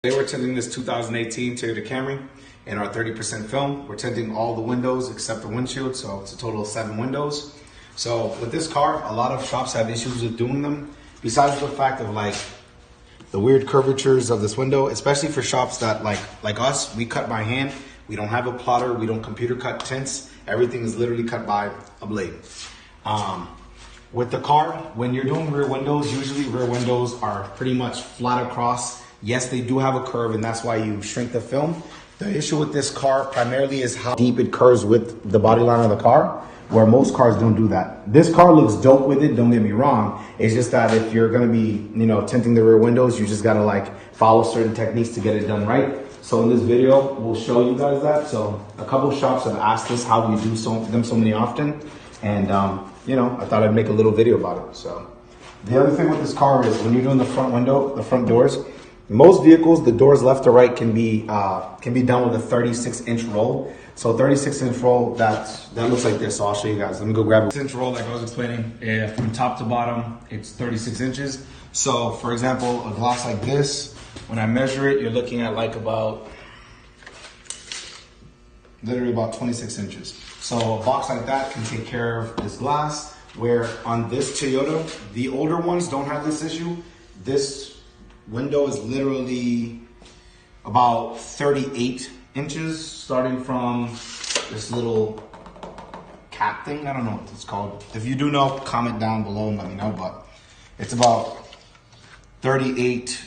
Today we're tinting this 2018 Toyota Camry in our 30% film. We're tinting all the windows except the windshield, so it's a total of 7 windows. So with this car, a lot of shops have issues with doing them. Besides the fact of like the weird curvatures of this window, especially for shops that like us, we cut by hand. We don't have a plotter, we don't computer cut tints. Everything is literally cut by a blade. With the car, when you're doing rear windows, usually rear windows are pretty much flat across. Yes, they do have a curve, and that's why you shrink the film. The issue with this car primarily is how deep it curves with the body line of the car, where most cars don't do that. This car looks dope with it, don't get me wrong. It's just that if you're gonna be, tinting the rear windows, you just gotta like follow certain techniques to get it done right. So in this video, we'll show you guys that. So a couple shops have asked us how we do them so many often. And I thought I'd make a little video about it. So the other thing with this car is when you're doing the front window, the front doors, most vehicles, the doors left to right can be done with a 36-inch roll. So 36-inch roll, that looks like this. So I'll show you guys. Let me go grab a 6-inch roll like I was explaining. From top to bottom, it's 36 inches. So for example, a glass like this, when I measure it, you're looking at like literally about 26 inches. So a box like that can take care of this glass, where on this Toyota, the older ones don't have this issue. This window is literally about 38 inches, starting from this little cap thing. I don't know what it's called. If you do know, comment down below and let me know, but it's about 38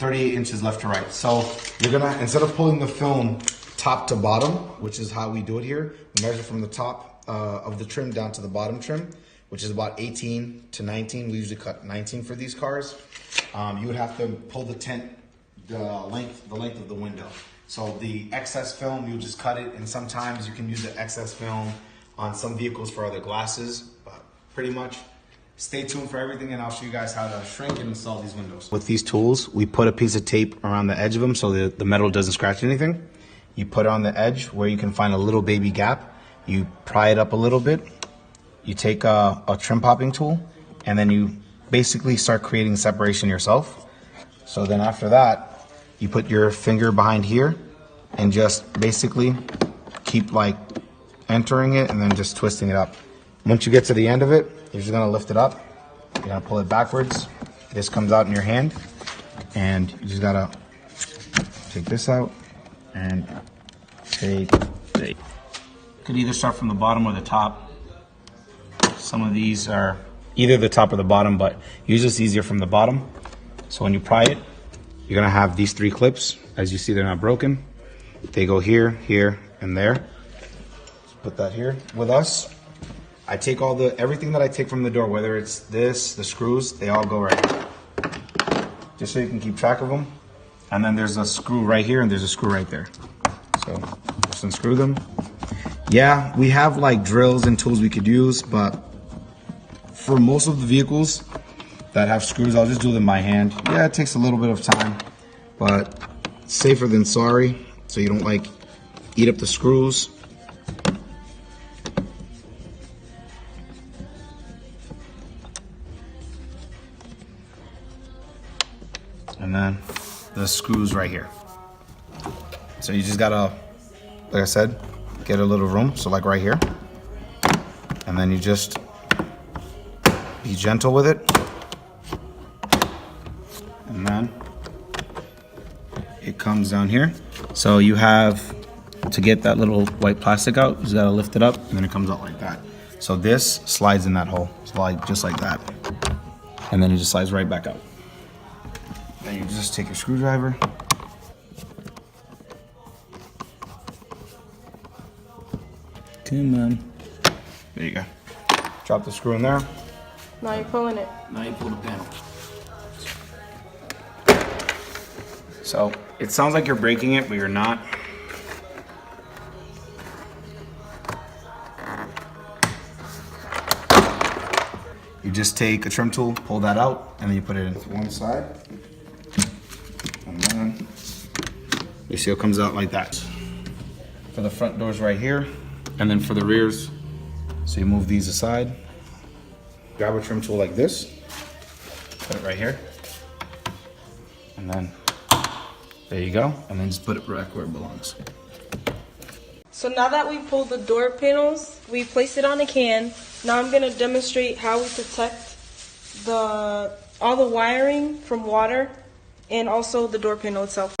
inches left to right. So you're gonna, instead of pulling the film top to bottom, which is how we do it here, we measure from the top of the trim down to the bottom trim, which is about 18 to 19. We usually cut 19 for these cars. You would have to pull the tint, the length of the window. So the excess film, you just cut it, and sometimes you can use the excess film on some vehicles for other glasses, but pretty much stay tuned for everything, and I'll show you guys how to shrink and install these windows. With these tools, we put a piece of tape around the edge of them so the metal doesn't scratch anything. You put it on the edge where you can find a little baby gap. You pry it up a little bit. You take a trim popping tool, and then you basically start creating separation yourself. So then after that, you put your finger behind here and just basically keep like entering it and then just twisting it up. Once you get to the end of it, you're just gonna lift it up. You're gonna pull it backwards. This comes out in your hand, and you just gotta take this out and take it. You could either start from the bottom or the top. Some of these are either the top or the bottom, but usually it's easier from the bottom. So when you pry it, you're gonna have these 3 clips. As you see, they're not broken. They go here, here, and there. Just put that here. With us, I take everything that I take from the door, whether it's this, the screws, they all go right here. Just so you can keep track of them. And then there's a screw right here and there's a screw right there. So just unscrew them. Yeah, we have like drills and tools we could use, but for most of the vehicles that have screws, I'll just do them by hand. Yeah, it takes a little bit of time, but safer than sorry, so you don't like eat up the screws. And then the screws right here. So you just gotta, like I said, get a little room, so like right here. And then you just be gentle with it. And then it comes down here. So you have to get that little white plastic out, you just gotta lift it up, and then it comes out like that. So this slides in that hole, just like that. And then it just slides right back out. Then you just take your screwdriver. Come on. There you go. Drop the screw in there. Now you're pulling it. Now you pull the panel. So it sounds like you're breaking it, but you're not. You just take a trim tool, pull that out, and then you put it into one side. And then you see it comes out like that. For the front doors right here, and then for the rears, so you move these aside. Grab a trim tool like this, put it right here, and then There you go. And then just put it back where it belongs. So now that we pulled the door panels, we placed it on a can. Now I'm gonna demonstrate how we protect all the wiring from water and also the door panel itself.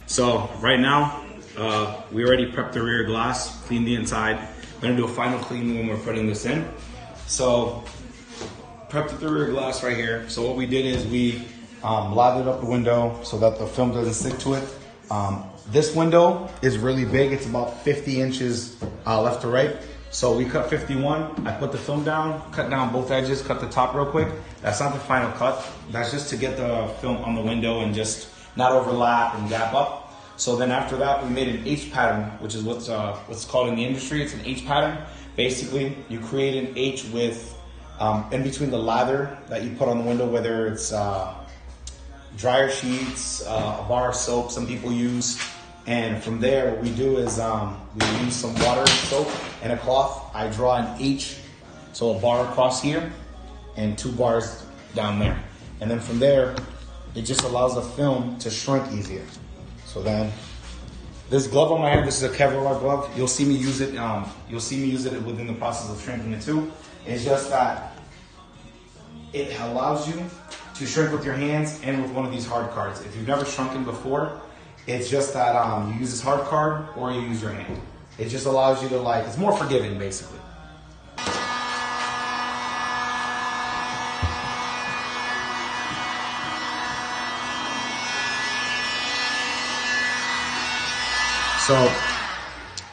So right now, we already prepped the rear glass, cleaned the inside. We're gonna do a final clean when we're putting this in. So prepped the rear glass right here. So what we did is we lathered up the window so that the film doesn't stick to it. This window is really big. It's about 50 inches left to right. So we cut 51. I put the film down, cut down both edges, cut the top real quick. That's not the final cut. That's just to get the film on the window and just not overlap and gap up. So then after that, we made an H pattern, which is what's called in the industry. It's an H pattern. Basically, you create an H with in between the lather that you put on the window, whether it's dryer sheets, a bar of soap some people use. And from there, what we do is we use some water, soap, and a cloth. I draw an H, so a bar across here and 2 bars down there. And then from there, it just allows the film to shrink easier. So then, this glove on my hand, this is a Kevlar glove. You'll see me use it. You'll see me use it within the process of shrinking it too. It's just that it allows you to shrink with your hands and with one of these hard cards. If you've never shrunken before, it's just that you use this hard card or you use your hand. It just allows you to it's more forgiving basically. So,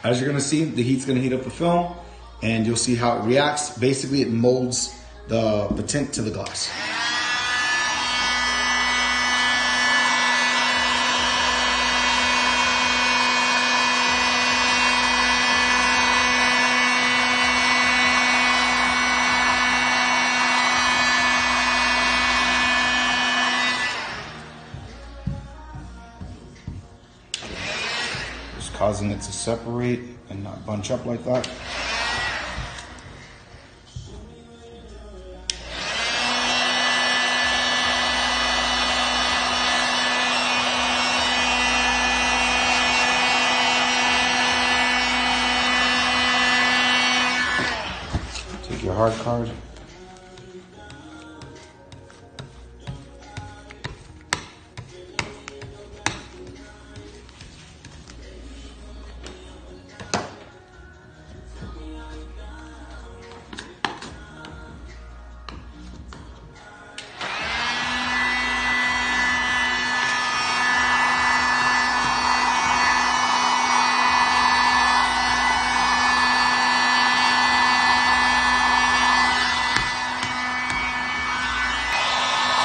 as you're gonna see, the heat's gonna heat up the film and you'll see how it reacts. Basically, it molds the tint to the glass. Causing it to separate and not bunch up like that. Take your hard card.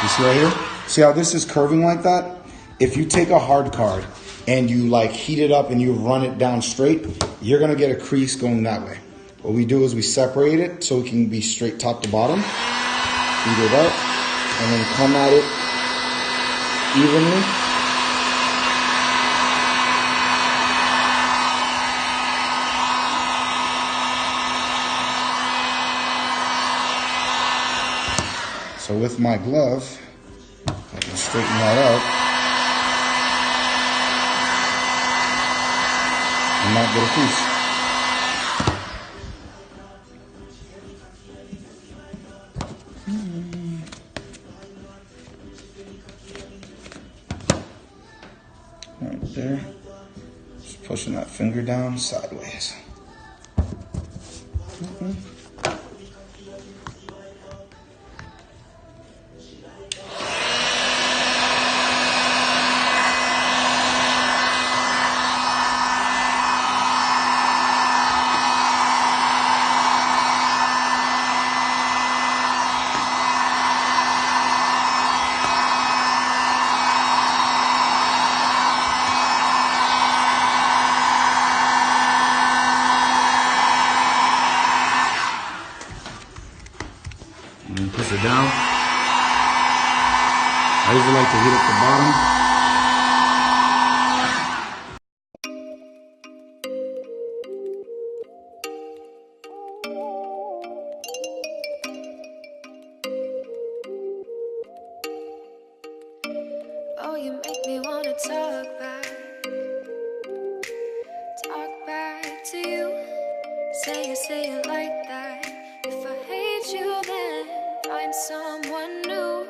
You see right here? See how this is curving like that? If you take a hard card and you heat it up and you run it down straight, you're gonna get a crease going that way. What we do is we separate it so it can be straight top to bottom. Heat it up and then come at it evenly. So with my glove, I can straighten that out and not get a crease. Right there, just pushing that finger down sideways. And then push it down. I usually like to heat up the bottom. Oh, you make me wanna talk back to you. Say it like that. If I hate you, then find someone new.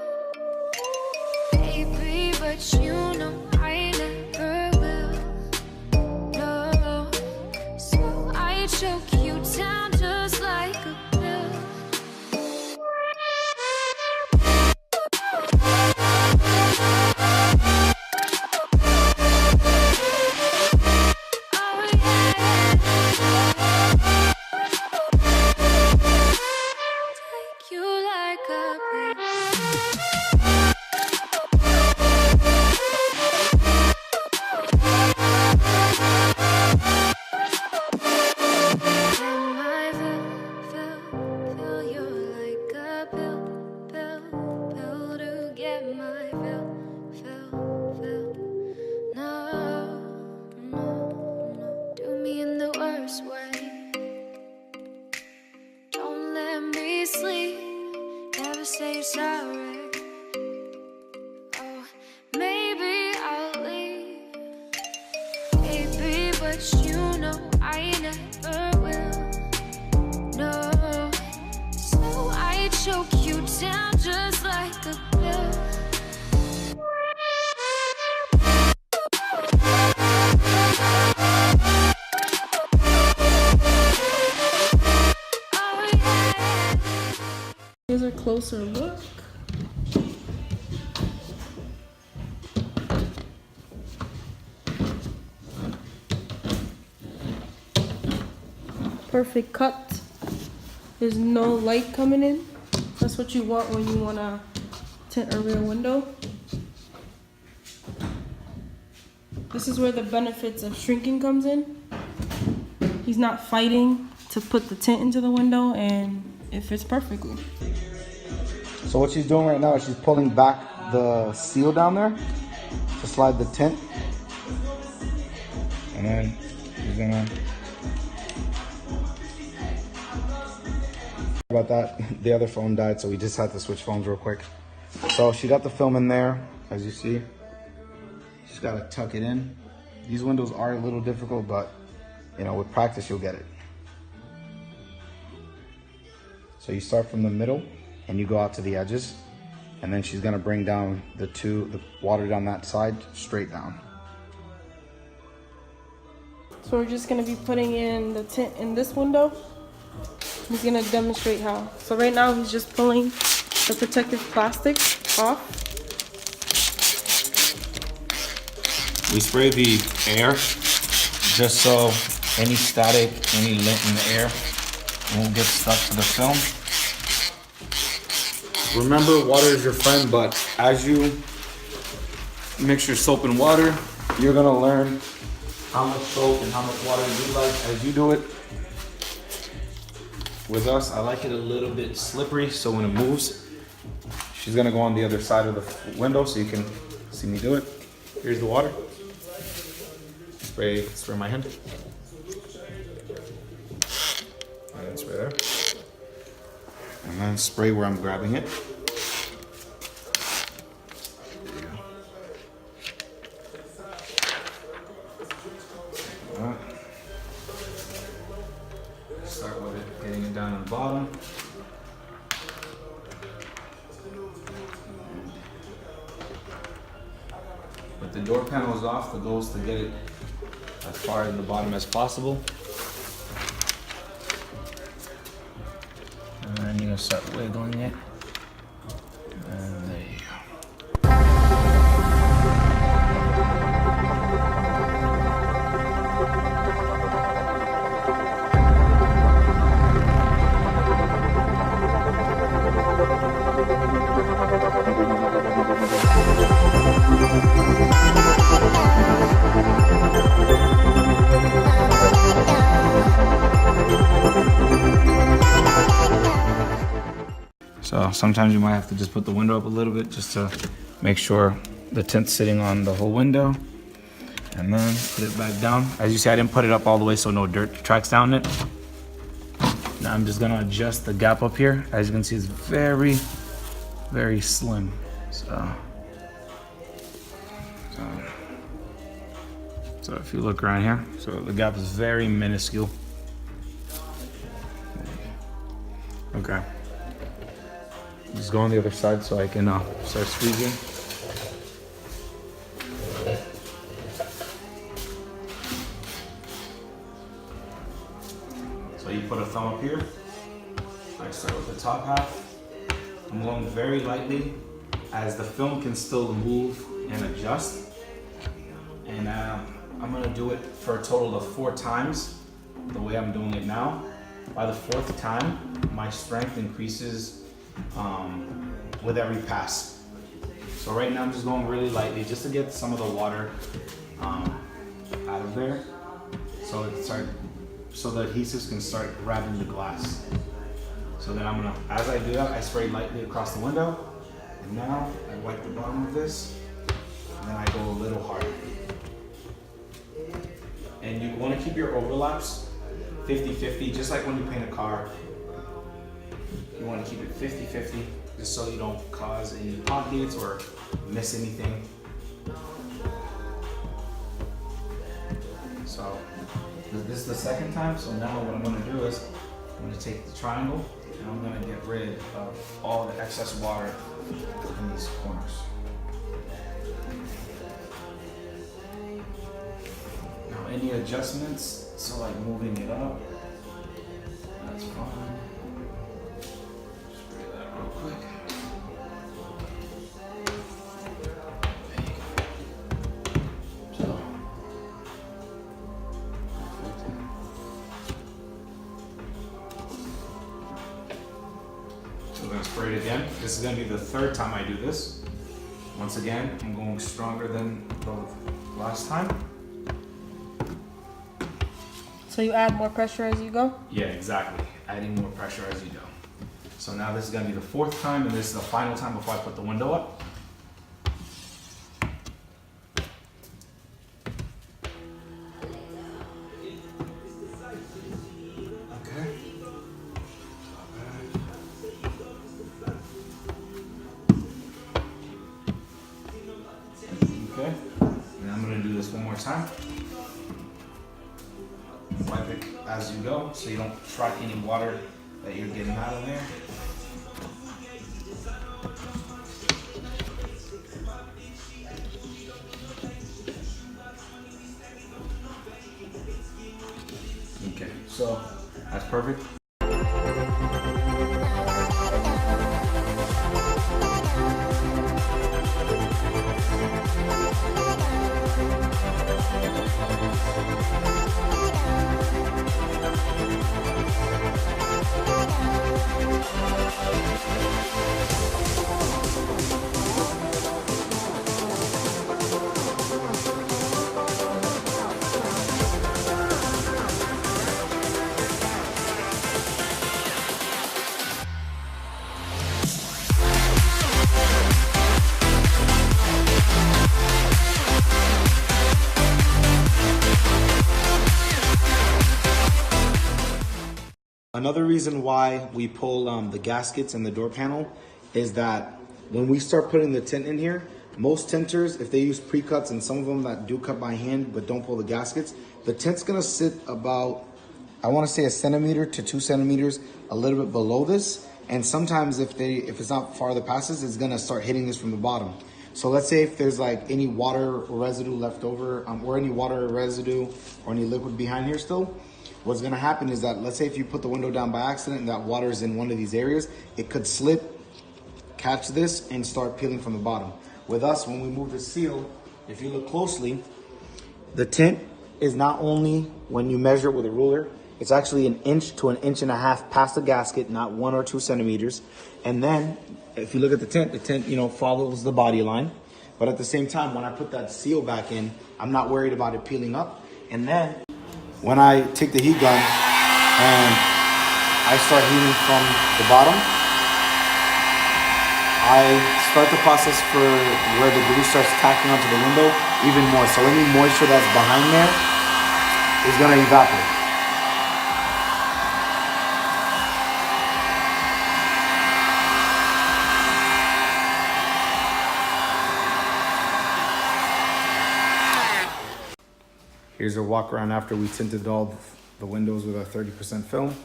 Baby, but you know I never will. No, so I choke you down just like a pill. Say sorry. Oh, maybe I'll leave. Baby, but you know I never will. No, so I choke you down just like a pill. Here's a closer look. Perfect cut. There's no light coming in. That's what you want when you want to tint a rear window. This is where the benefits of shrinking comes in. He's not fighting to put the tint into the window, and it fits perfectly. So what she's doing right now is she's pulling back the seal down there to slide the tint. And then she's gonna... About that, the other phone died, so we just had to switch phones real quick. So she got the film in there, as you see. Just gotta tuck it in. These windows are a little difficult, but you know, with practice you'll get it. So you start from the middle and you go out to the edges, and then she's gonna bring down the water down that side straight down. So we're just gonna be putting in the tint in this window. He's gonna demonstrate how. So right now he's just pulling the protective plastic off. We spray the air just so any static, any lint in the air won't get stuck to the film. Remember, water is your friend, but as you mix your soap and water, you're gonna learn how much soap and how much water you like as you do it. With us, I like it a little bit slippery, so when it moves, she's gonna go on the other side of the window so you can see me do it. Here's the water. Spray my hand. And then spray there. And then spray where I'm grabbing it. There you go. Alright. Start with it, getting it down on the bottom. With the door panels off, the goal is to get it as far in the bottom as possible. And then you're gonna start wiggling it. And there you go. So sometimes you might have to just put the window up a little bit just to make sure the tint's sitting on the whole window. And then put it back down. As you see, I didn't put it up all the way so no dirt tracks down it. Now I'm just gonna adjust the gap up here. As you can see, it's very, very slim. So if you look around here, so the gap is very minuscule. Okay. Just go on the other side so I can start squeezing. So you put a thumb up here. I start with the top half. I'm going very lightly as the film can still move and adjust. And I'm gonna do it for a total of 4 times the way I'm doing it now. By the 4th time, my strength increases with every pass. So right now I'm just going really lightly just to get some of the water out of there. So the adhesives can start grabbing the glass. So then I'm gonna, as I do that, I spray lightly across the window. And now I wipe the bottom of this, and then I go a little harder. And you wanna keep your overlaps 50-50, just like when you paint a car. You wanna keep it 50-50, just so you don't cause any pockets or miss anything. So this is the 2nd time, so now what I'm gonna do is I'm gonna take the triangle and I'm gonna get rid of all the excess water in these corners. Now any adjustments, so like moving it up, that's fine. Spray that real quick. We're gonna spray it again. This is gonna be the 3rd time I do this. Once again, I'm going stronger than the last time. So you add more pressure as you go? Yeah, exactly. Adding more pressure as you go. So now this is gonna be the 4th time, and this is the final time before I put the window up. Okay, and I'm gonna do this one more time. Wipe it as you go so you don't track any water that you're getting out of there. Okay, so that's perfect. Another reason why we pull the gaskets and the door panel is that when we start putting the tint in here, most tinters, if they use pre-cuts, and some of them that do cut by hand but don't pull the gaskets, the tint's gonna sit about, I wanna say 1 centimeter to 2 centimeters, a little bit below this. And sometimes if it's not farther passes, it's gonna start hitting this from the bottom. So let's say if there's like any water residue left over, or any water residue or any liquid behind here still, what's gonna happen is that, let's say if you put the window down by accident and that water is in one of these areas, it could slip, catch this, and start peeling from the bottom. With us, when we move the seal, if you look closely, the tint is not only, when you measure it with a ruler, it's actually 1 inch to 1.5 inches past the gasket, not 1 or 2 centimeters. And then, if you look at the tint, you know, follows the body line. But at the same time, when I put that seal back in, I'm not worried about it peeling up. And then, when I take the heat gun and I start heating from the bottom, I start the process for where the glue starts tacking onto the window even more. So any moisture that's behind there is gonna evaporate. Here's a walk around after we tinted all the windows with our 30% film.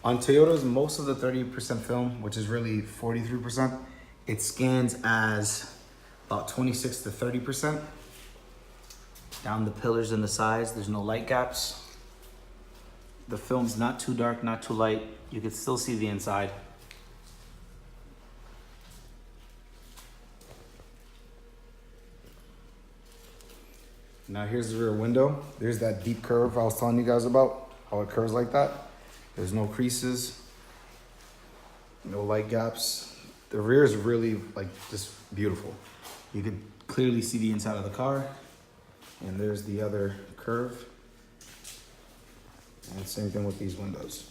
On Toyotas, most of the 30% film, which is really 43%, it scans as about 26 to 30%. Down the pillars and the sides, there's no light gaps. The film's not too dark, not too light. You can still see the inside. Now here's the rear window. There's that deep curve I was telling you guys about, how it curves like that. There's no creases, no light gaps. The rear is really like just beautiful. You can clearly see the inside of the car. And there's the other curve. And same thing with these windows.